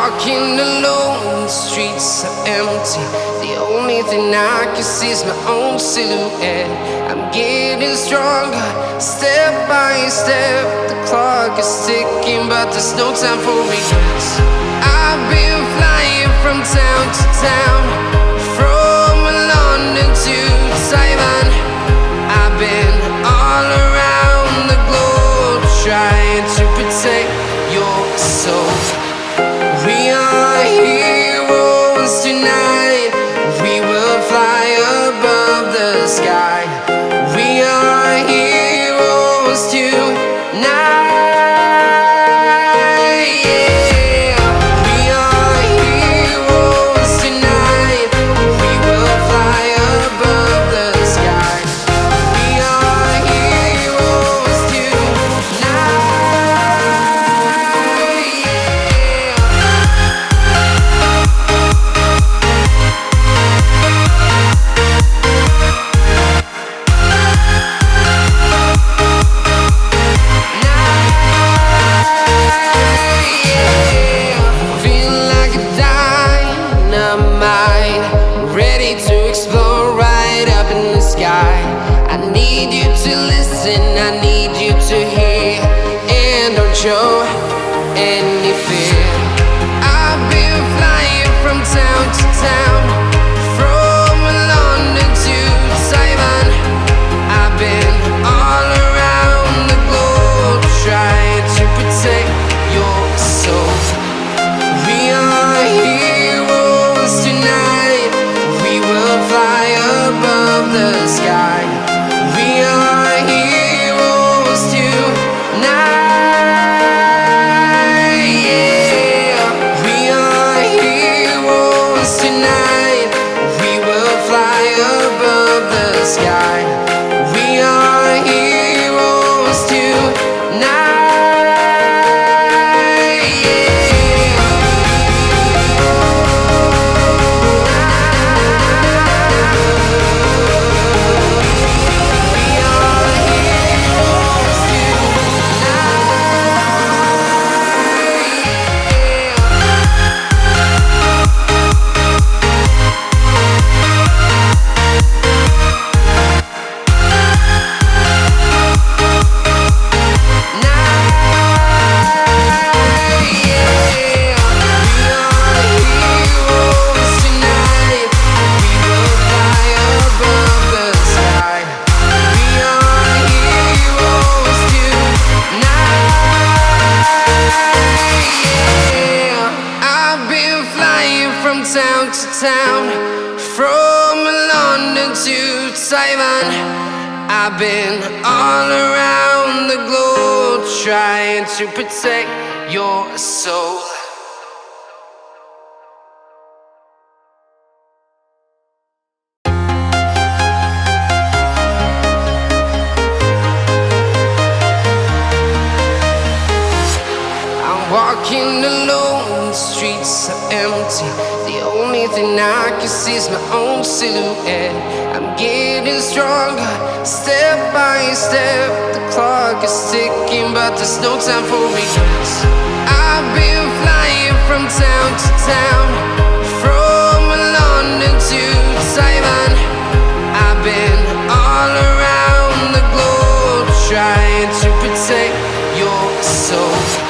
walking alone, the streets are empty. The only thing I can see is my own silhouette. I'm getting stronger, step by step. The clock is ticking, but there's no time for regrets. I've been flying from town to town, from London to Taiwan. I've been all around the globe, trying to protect your soul. We are heroes tonight. We will fly above the sky. We are heroes tonight. Yeah. We are heroes tonight. We will fly above the sky. We are heroes tonight. I need you to listen, I need you to hear, and don't show any fear. I've been flying from town to town, from London to Taiwan. I've been all around the globe, trying to protect your soul. We are heroes tonight. We will fly above the sky. We are heroes tonight. Yeah. We are heroes tonight. We will fly above the sky. We are heroes tonight. From town to town, from London to Taiwan. I've been all around the globe, trying to protect your soul. I'm walking alone, the streets are empty. The only thing I can see is my own silhouette. I'm getting stronger, step by step. The clock is ticking, but there's no time for regrets. I've been flying from town to town, from London to Taiwan. I've been all around the globe, trying to protect your soul.